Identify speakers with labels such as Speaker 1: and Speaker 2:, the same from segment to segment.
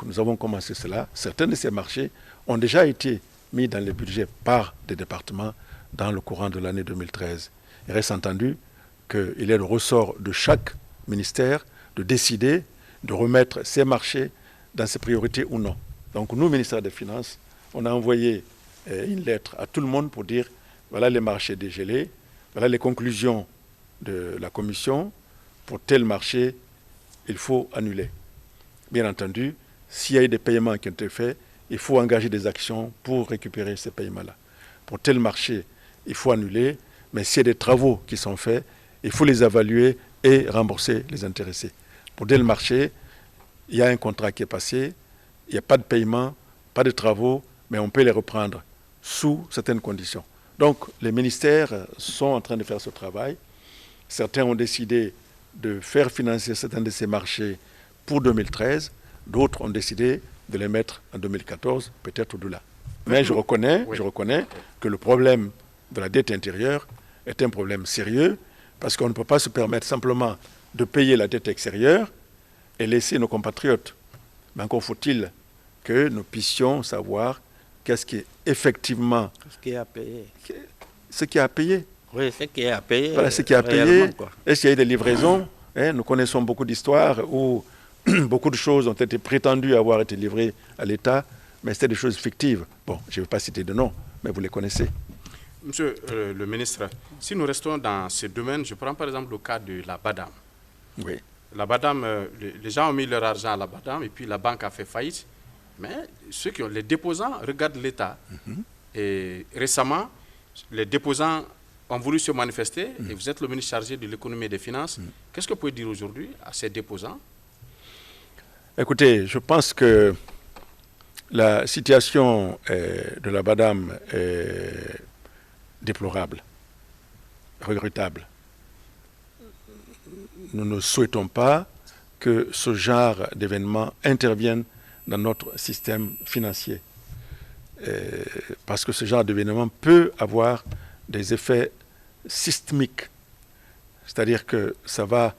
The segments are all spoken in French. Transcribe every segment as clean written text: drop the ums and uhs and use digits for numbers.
Speaker 1: nous avons commencé cela. Certains de ces marchés ont déjà été mis dans les budgets par des départements dans le courant de l'année 2013. Il reste entendu qu'il est le ressort de chaque ministère de décider de remettre ces marchés dans ses priorités ou non. Donc nous, ministère des Finances, on a envoyé une lettre à tout le monde pour dire voilà les marchés dégelés, voilà les conclusions de la commission, pour tel marché, il faut annuler. Bien entendu, s'il y a eu des paiements qui ont été faits, il faut engager des actions pour récupérer ces paiements-là. Pour tel marché, il faut annuler, mais s'il y a des travaux qui sont faits, il faut les évaluer et rembourser les intéressés. Pour tel marché, il y a un contrat qui est passé, il n'y a pas de paiement, pas de travaux, mais on peut les reprendre sous certaines conditions. Donc, les ministères sont en train de faire ce travail. Certains ont décidé de faire financer certains de ces marchés pour 2013. D'autres ont décidé de les mettre en 2014, peut-être au-delà. Mais je reconnais que le problème de la dette intérieure est un problème sérieux, parce qu'on ne peut pas se permettre simplement de payer la dette extérieure et laisser nos compatriotes. Mais encore faut-il que nous puissions savoir qu'est-ce qui est effectivement...
Speaker 2: Ce qui est à payer.
Speaker 1: Ce qui est à payer.
Speaker 2: Oui, ce qui est à payer.
Speaker 1: Voilà, ce qui est à payer. Est-ce qu'il y a eu des livraisons? Nous connaissons beaucoup d'histoires où beaucoup de choses ont été prétendues avoir été livrées à l'État, mais c'était des choses fictives. Bon, je ne vais pas citer de nom, mais vous les connaissez.
Speaker 3: Monsieur le ministre, si nous restons dans ce domaine, je prends par exemple le cas de la BADAM.
Speaker 1: Oui.
Speaker 3: La BADAM, les gens ont mis leur argent à la BADAM et puis la banque a fait faillite. Mais les déposants regardent l'État. Et récemment, les déposants ont voulu se manifester et vous êtes le ministre chargé de l'économie et des finances. Qu'est-ce que vous pouvez dire aujourd'hui à ces déposants?
Speaker 1: Écoutez, je pense que la situation de la BADAM est déplorable, regrettable. Nous ne souhaitons pas que ce genre d'événement intervienne dans notre système financier. Parce que ce genre d'événement peut avoir des effets systémiques. C'est-à-dire que ça va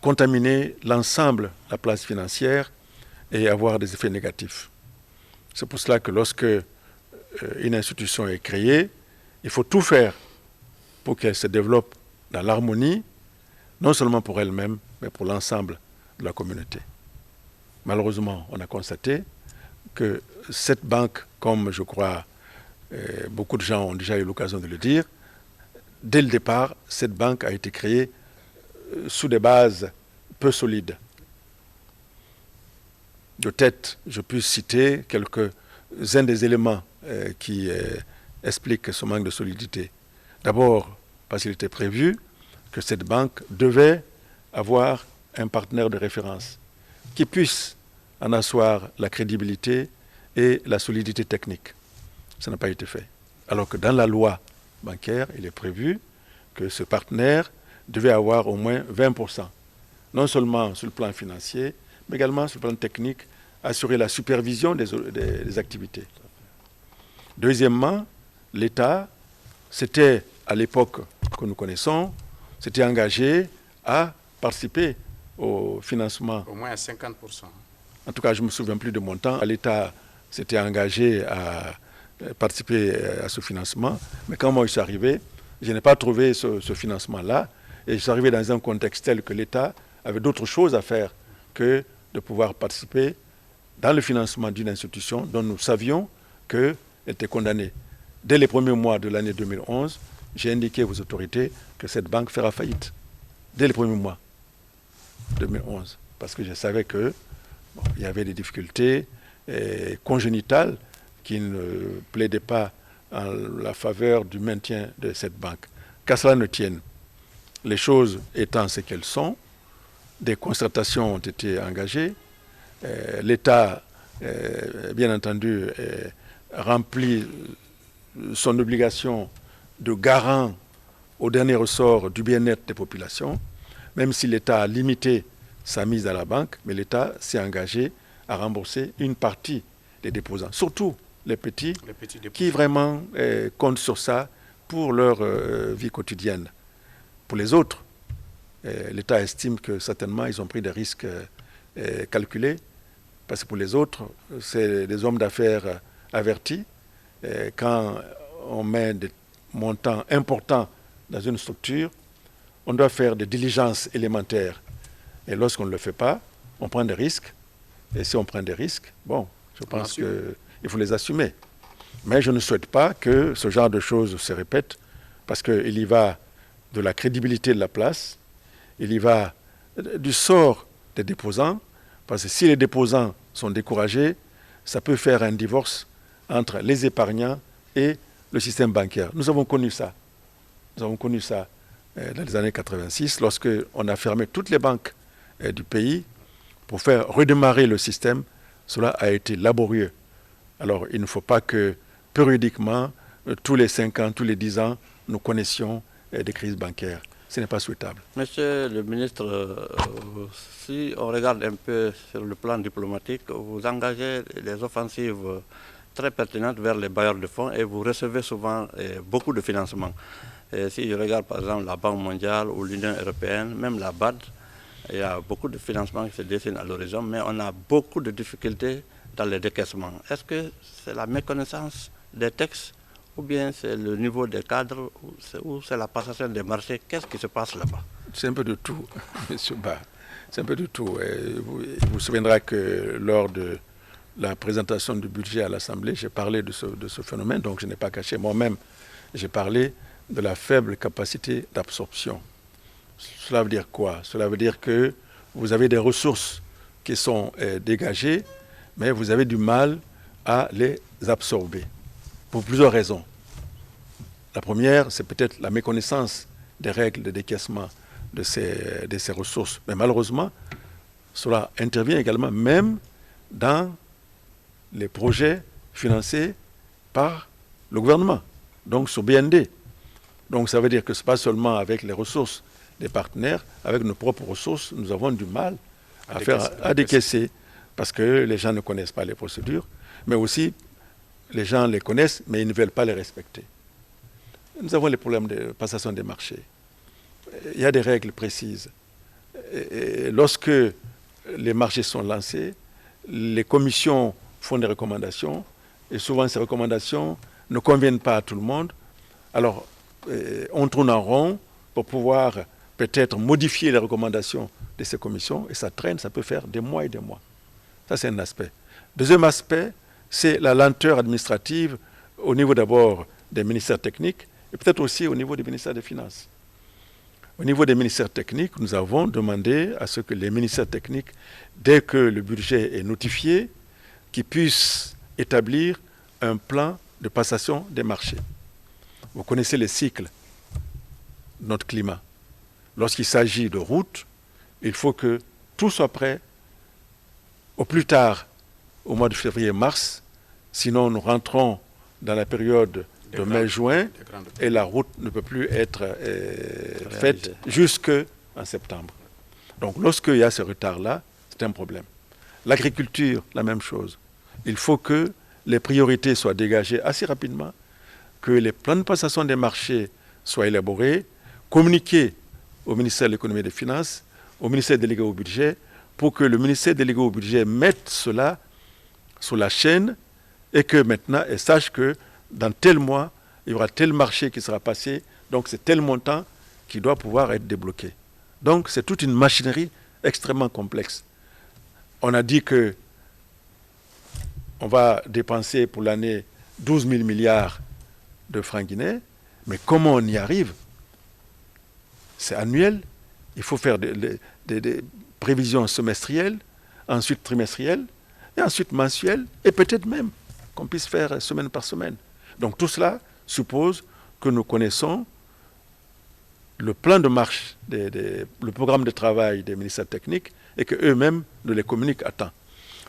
Speaker 1: contaminer l'ensemble de la place financière et avoir des effets négatifs. C'est pour cela que lorsque une institution est créée, il faut tout faire pour qu'elle se développe dans l'harmonie, non seulement pour elle-même, mais pour l'ensemble de la communauté. Malheureusement, on a constaté que cette banque, comme je crois beaucoup de gens ont déjà eu l'occasion de le dire, dès le départ, cette banque a été créée sous des bases peu solides. De tête, je peux citer quelques-uns des éléments qui expliquent ce manque de solidité. D'abord, parce qu'il était prévu que cette banque devait avoir un partenaire de référence qui puisse en asseoir la crédibilité et la solidité technique. Ça n'a pas été fait. Alors que dans la loi bancaire, il est prévu que ce partenaire devait avoir au moins 20%, non seulement sur le plan financier, mais également sur le plan technique, assurer la supervision des activités. Deuxièmement, l'État, c'était à l'époque que nous connaissons, s'était engagé à participer au financement.
Speaker 3: Au moins à 50%.
Speaker 1: En tout cas, je ne me souviens plus de montant. L'État s'était engagé à participer à ce financement. Mais quand moi je suis arrivé, je n'ai pas trouvé ce financement-là. Et je suis arrivé dans un contexte tel que l'État avait d'autres choses à faire que de pouvoir participer dans le financement d'une institution dont nous savions qu'elle était condamnée. Dès les premiers mois de l'année 2011, j'ai indiqué aux autorités que cette banque fera faillite. Dès les premiers mois 2011. Parce que je savais qu'il y avait des difficultés congénitales qui ne plaidaient pas en la faveur du maintien de cette banque. Qu'à cela ne tienne, les choses étant ce qu'elles sont, des concertations ont été engagées. L'État, bien entendu, remplit son obligation de garant au dernier ressort du bien-être des populations, même si l'État a limité sa mise à la banque, mais l'État s'est engagé à rembourser une partie des déposants, surtout les petits qui vraiment comptent sur ça pour leur vie quotidienne. Pour les autres, l'État estime que certainement ils ont pris des risques calculés parce que pour les autres, c'est des hommes d'affaires avertis. Et quand on met des montants importants dans une structure, on doit faire des diligences élémentaires. Et lorsqu'on ne le fait pas, on prend des risques. Et si on prend des risques, bon, je pense qu'il faut les assumer. Mais je ne souhaite pas que ce genre de choses se répètent, parce qu'il y va de la crédibilité de la place, il y va du sort des déposants, parce que si les déposants sont découragés, ça peut faire un divorce entre les épargnants et le système bancaire. Nous avons connu ça. Nous avons connu ça dans les années 86, lorsqu'on a fermé toutes les banques du pays pour faire redémarrer le système. Cela a été laborieux. Alors, il ne faut pas que périodiquement, tous les 5 ans, tous les 10 ans, nous connaissions des crises bancaires. Ce n'est pas souhaitable.
Speaker 2: Monsieur le ministre, si on regarde un peu sur le plan diplomatique, vous engagez des offensives très pertinentes vers les bailleurs de fonds et vous recevez souvent beaucoup de financements. Et si je regarde par exemple la Banque mondiale ou l'Union européenne, même la BAD, il y a beaucoup de financements qui se dessinent à l'horizon, mais on a beaucoup de difficultés dans les décaissements. Est-ce que c'est la méconnaissance des textes ou bien c'est le niveau des cadres ou c'est la passation des marchés? Qu'est-ce qui se passe là-bas? C'est
Speaker 1: un peu de tout, M. Ba. C'est un peu de tout. Vous souviendrez que lors de la présentation du budget à l'Assemblée, j'ai parlé de ce phénomène, donc je n'ai pas caché. Moi-même, j'ai parlé de la faible capacité d'absorption. Cela veut dire quoi? Cela veut dire que vous avez des ressources qui sont dégagées, mais vous avez du mal à les absorber, pour plusieurs raisons. La première, c'est peut-être la méconnaissance des règles de décaissement de ces ressources. Mais malheureusement, cela intervient également même dans les projets financés par le gouvernement, donc sur BND. Donc ça veut dire que ce n'est pas seulement avec les ressources des partenaires, avec nos propres ressources, nous avons du mal à décaisser, parce que les gens ne connaissent pas les procédures, mais aussi les gens les connaissent, mais ils ne veulent pas les respecter. Nous avons les problèmes de passation des marchés. Il y a des règles précises. Et lorsque les marchés sont lancés, les commissions font des recommandations, et souvent ces recommandations ne conviennent pas à tout le monde. Alors, on tourne en rond pour pouvoir peut-être modifier les recommandations de ces commissions, et ça traîne, ça peut faire des mois et des mois. Ça, c'est un aspect. Deuxième aspect, c'est la lenteur administrative au niveau d'abord des ministères techniques, et peut-être aussi au niveau des ministères des Finances. Au niveau des ministères techniques, nous avons demandé à ce que les ministères techniques, dès que le budget est notifié, qu'ils puissent établir un plan de passation des marchés. Vous connaissez les cycles de notre climat. Lorsqu'il s'agit de routes, il faut que tout soit prêt au plus tard au mois de février-mars, sinon nous rentrons dans la période de mai-juin et la route ne peut plus être faite jusqu'en septembre. Donc lorsqu'il y a ce retard-là, c'est un problème. L'agriculture, la même chose. Il faut que les priorités soient dégagées assez rapidement, que les plans de passation des marchés soient élaborés, communiqués au ministère de l'économie et des finances, au ministère délégué au budget, pour que le ministère délégué au budget mette cela sur la chaîne et que maintenant, elle sache que dans tel mois, il y aura tel marché qui sera passé, donc c'est tel montant qui doit pouvoir être débloqué. Donc c'est toute une machinerie extrêmement complexe. On a dit que on va dépenser pour l'année 12 000 milliards de francs guinéens, mais comment on y arrive? C'est annuel, il faut faire des prévisions semestrielles, ensuite trimestrielles, et ensuite mensuelles, et peut-être même qu'on puisse faire semaine par semaine. Donc tout cela suppose que nous connaissons le plan de marche, le programme de travail des ministères techniques, et qu'eux-mêmes nous les communiquent à temps.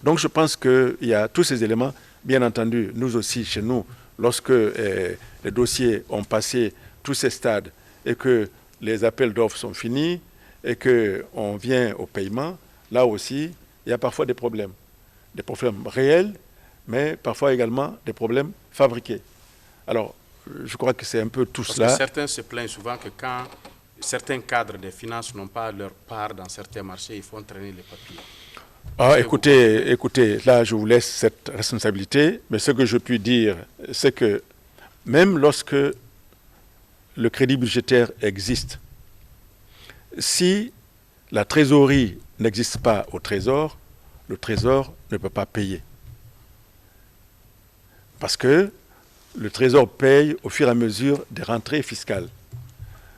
Speaker 1: Donc je pense qu'il y a tous ces éléments. Bien entendu, nous aussi, chez nous, lorsque les dossiers ont passé tous ces stades et que les appels d'offres sont finis et qu'on vient au paiement, là aussi, il y a parfois des problèmes réels, mais parfois également des problèmes fabriqués. Alors, je crois que c'est un peu tout cela.
Speaker 3: Parce que certains se plaignent souvent que quand certains cadres des finances n'ont pas leur part dans certains marchés, ils font traîner les papiers.
Speaker 1: Écoutez, là, je vous laisse cette responsabilité, mais ce que je puis dire, c'est que même lorsque le crédit budgétaire existe, si la trésorerie n'existe pas au Trésor, le Trésor ne peut pas payer. Parce que le Trésor paye au fur et à mesure des rentrées fiscales.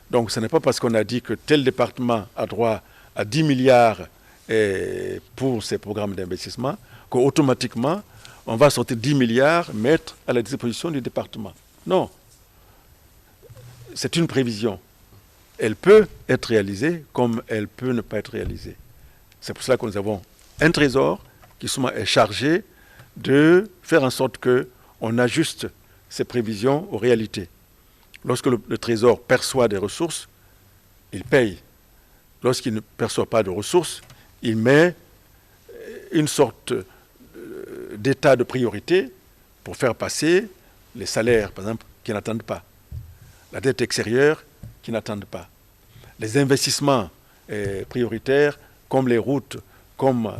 Speaker 1: Donc ce n'est pas parce qu'on a dit que tel département a droit à 10 milliards pour ses programmes d'investissement qu'automatiquement on va sortir 10 milliards, mettre à la disposition du département. Non. C'est une prévision. Elle peut être réalisée comme elle peut ne pas être réalisée. C'est pour cela que nous avons un trésor qui souvent est chargé de faire en sorte qu'on ajuste ces prévisions aux réalités. Lorsque le trésor perçoit des ressources, il paye. Lorsqu'il ne perçoit pas de ressources, il met une sorte d'état de priorité pour faire passer les salaires, par exemple, qui n'attendent pas, la dette extérieure qui n'attendent pas, les investissements prioritaires comme les routes, comme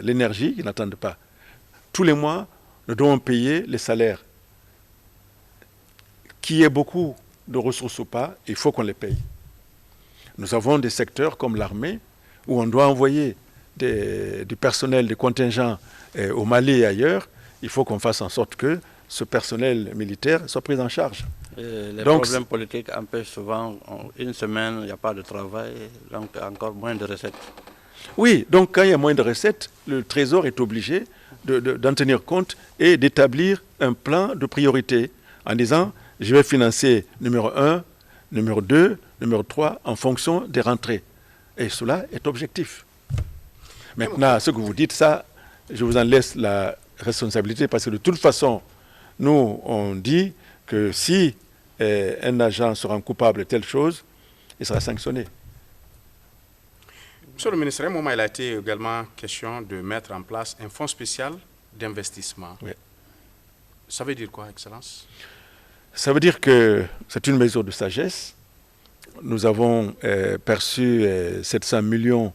Speaker 1: l'énergie qui n'attendent pas. Tous les mois, nous devons payer les salaires. Qu'il y ait beaucoup de ressources ou pas, il faut qu'on les paye. Nous avons des secteurs comme l'armée où on doit envoyer du personnel, des contingents au Mali et ailleurs. Il faut qu'on fasse en sorte que ce personnel militaire soit pris en charge.
Speaker 2: Les problèmes politiques empêchent souvent, une semaine, il n'y a pas de travail, donc encore moins de recettes.
Speaker 1: Oui, donc quand il y a moins de recettes, le Trésor est obligé d'en tenir compte et d'établir un plan de priorité en disant je vais financer numéro 1, numéro 2, numéro 3 en fonction des rentrées. Et cela est objectif. Maintenant, ce que vous dites, ça, je vous en laisse la responsabilité parce que de toute façon, nous, on dit que si un agent sera coupable de telle chose, il sera sanctionné.
Speaker 3: Monsieur le ministre, à un moment, il a été également question de mettre en place un fonds spécial d'investissement.
Speaker 1: Oui.
Speaker 3: Ça veut dire quoi, Excellence?
Speaker 1: Ça veut dire que c'est une mesure de sagesse. Nous avons perçu 700 millions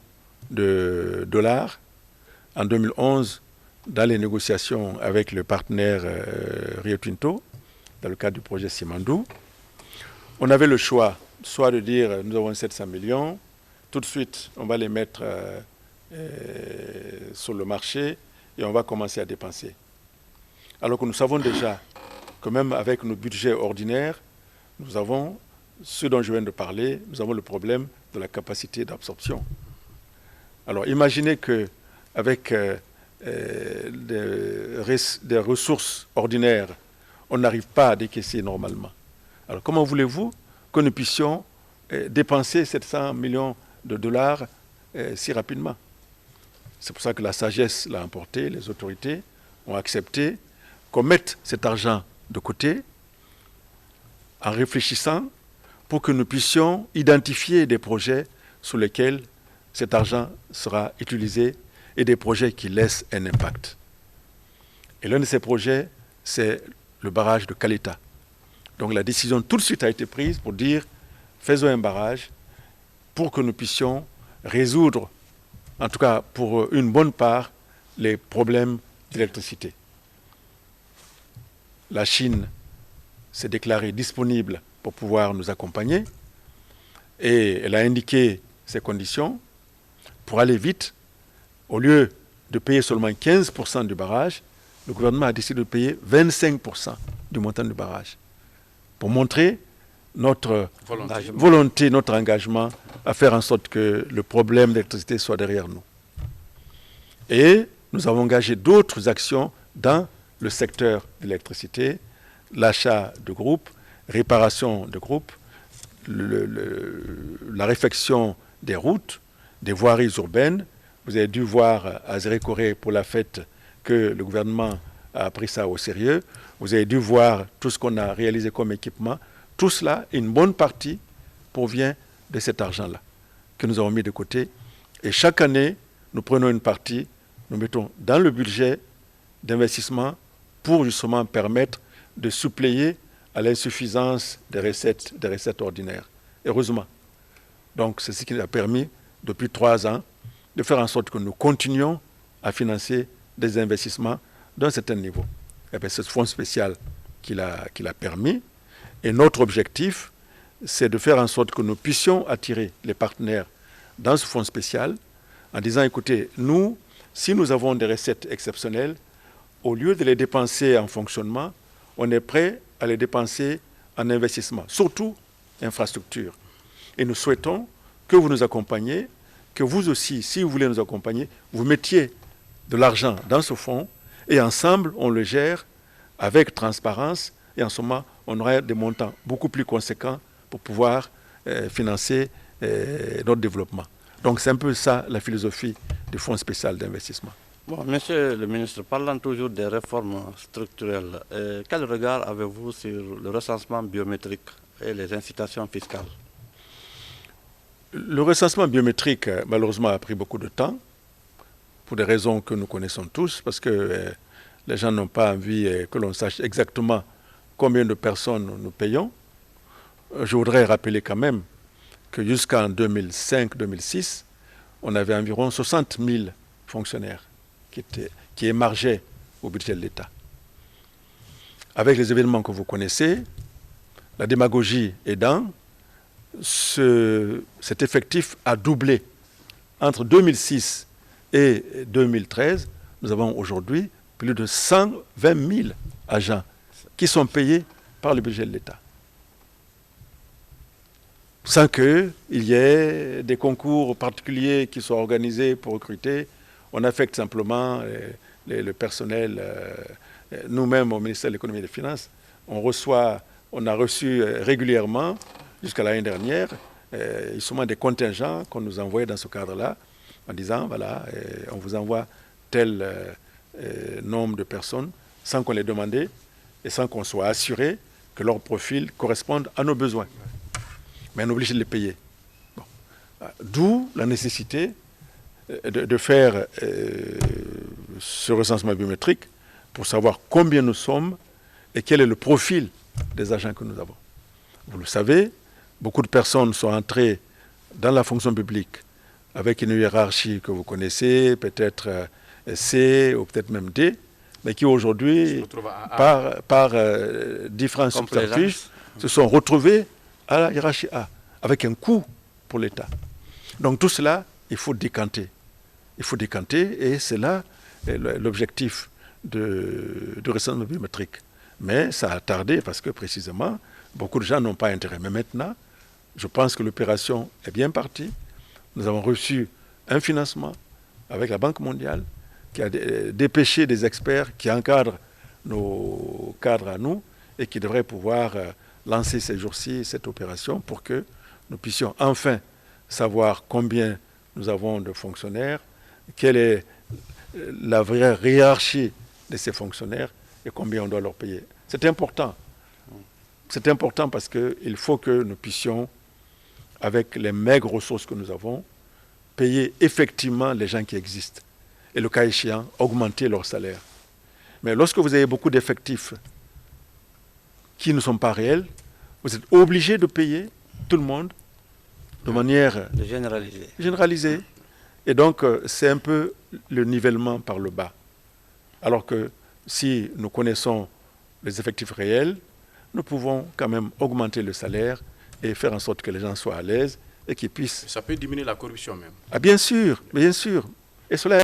Speaker 1: de dollars en 2011 dans les négociations avec le partenaire Rio Tinto, dans le cadre du projet Simandou. On avait le choix, soit de dire nous avons 700 millions, tout de suite on va les mettre sur le marché et on va commencer à dépenser. Alors que nous savons déjà que même avec nos budgets ordinaires, nous avons ce dont je viens de parler, nous avons le problème de la capacité d'absorption. Alors imaginez qu'avec des ressources ordinaires, on n'arrive pas à décaisser normalement. Alors comment voulez-vous que nous puissions dépenser 700 millions de dollars si rapidement? C'est pour ça que la sagesse l'a emporté, les autorités ont accepté qu'on mette cet argent de côté en réfléchissant pour que nous puissions identifier des projets sur lesquels cet argent sera utilisé et des projets qui laissent un impact. Et l'un de ces projets, c'est le barrage de Kaleta. Donc la décision tout de suite a été prise pour dire faisons un barrage pour que nous puissions résoudre, en tout cas pour une bonne part, les problèmes d'électricité. La Chine s'est déclarée disponible pour pouvoir nous accompagner et elle a indiqué ses conditions. Pour aller vite, au lieu de payer seulement 15% du barrage, le gouvernement a décidé de payer 25% du montant du barrage pour montrer notre volonté, notre engagement à faire en sorte que le problème d'électricité soit derrière nous. Et nous avons engagé d'autres actions dans le secteur de l'électricité, l'achat de groupes, réparation de groupes, la réfection des routes, des voiries urbaines. Vous avez dû voir à Zérékoré pour la fête que le gouvernement a pris ça au sérieux. Vous avez dû voir tout ce qu'on a réalisé comme équipement. Tout cela, une bonne partie provient de cet argent-là que nous avons mis de côté. Et chaque année, nous prenons une partie, nous mettons dans le budget d'investissement pour justement permettre de suppléer à l'insuffisance des recettes ordinaires. Heureusement. Donc c'est ce qui nous a permis, depuis 3 ans, de faire en sorte que nous continuions à financer des investissements d'un certain niveau. Et bien, c'est ce fonds spécial qui l'a permis. Et notre objectif, c'est de faire en sorte que nous puissions attirer les partenaires dans ce fonds spécial en disant, écoutez, nous, si nous avons des recettes exceptionnelles, au lieu de les dépenser en fonctionnement, on est prêt à les dépenser en investissement, surtout infrastructure. Et nous souhaitons que vous nous accompagniez, que vous aussi, si vous voulez nous accompagner, vous mettiez de l'argent dans ce fonds et ensemble, on le gère avec transparence et en ce moment, on aura des montants beaucoup plus conséquents pour pouvoir financer notre développement. Donc c'est un peu ça la philosophie du Fonds spécial d'investissement.
Speaker 2: Bon, Monsieur le ministre, parlant toujours des réformes structurelles, quel regard avez-vous sur le recensement biométrique et les incitations fiscales?
Speaker 1: Le recensement biométrique, malheureusement, a pris beaucoup de temps, pour des raisons que nous connaissons tous, parce que les gens n'ont pas envie que l'on sache exactement combien de personnes nous payons. Je voudrais rappeler quand même que jusqu'en 2005-2006, on avait environ 60 000 fonctionnaires qui émargeaient au budget de l'État. Avec les événements que vous connaissez, la démagogie aidant, cet effectif a doublé. Entre 2006 et 2013, nous avons aujourd'hui plus de 120 000 agents qui sont payés par le budget de l'État. Sans qu'il y ait des concours particuliers qui soient organisés pour recruter, on affecte simplement le personnel. Nous-mêmes, au ministère de l'économie et des finances, on a reçu régulièrement, jusqu'à l'année dernière, justement des contingents qu'on nous envoyait dans ce cadre-là, en disant, voilà, on vous envoie tel nombre de personnes, sans qu'on les demande et sans qu'on soit assuré que leur profil corresponde à nos besoins. Mais on est obligé de les payer. Bon. D'où la nécessité de faire ce recensement biométrique pour savoir combien nous sommes et quel est le profil des agents que nous avons. Vous le savez, beaucoup de personnes sont entrées dans la fonction publique avec une hiérarchie que vous connaissez, peut-être C ou peut-être même D, mais qui aujourd'hui, par différents subterfuges, se sont retrouvés à la hiérarchie A, avec un coût pour l'État. Donc tout cela, il faut décanter. Il faut décanter et c'est là l'objectif du recensement biométrique. Mais ça a tardé parce que précisément, beaucoup de gens n'ont pas intérêt. Mais maintenant, je pense que l'opération est bien partie. Nous avons reçu un financement avec la Banque mondiale qui a dépêché des experts qui encadrent nos cadres à nous et qui devraient pouvoir lancer ces jours-ci cette opération pour que nous puissions enfin savoir combien nous avons de fonctionnaires, quelle est la vraie hiérarchie de ces fonctionnaires et combien on doit leur payer. C'est important. C'est important parce qu'il faut que nous puissions, avec les maigres ressources que nous avons, payer effectivement les gens qui existent. Et le cas échéant, augmenter leur salaire. Mais lorsque vous avez beaucoup d'effectifs qui ne sont pas réels, vous êtes obligé de payer tout le monde de manière généralisée. Et donc, c'est un peu le nivellement par le bas. Alors que si nous connaissons les effectifs réels, nous pouvons quand même augmenter le salaire et faire en sorte que les gens soient à l'aise et qu'ils puissent...
Speaker 3: Ça peut diminuer la corruption même.
Speaker 1: Ah, bien sûr, bien sûr. Et cela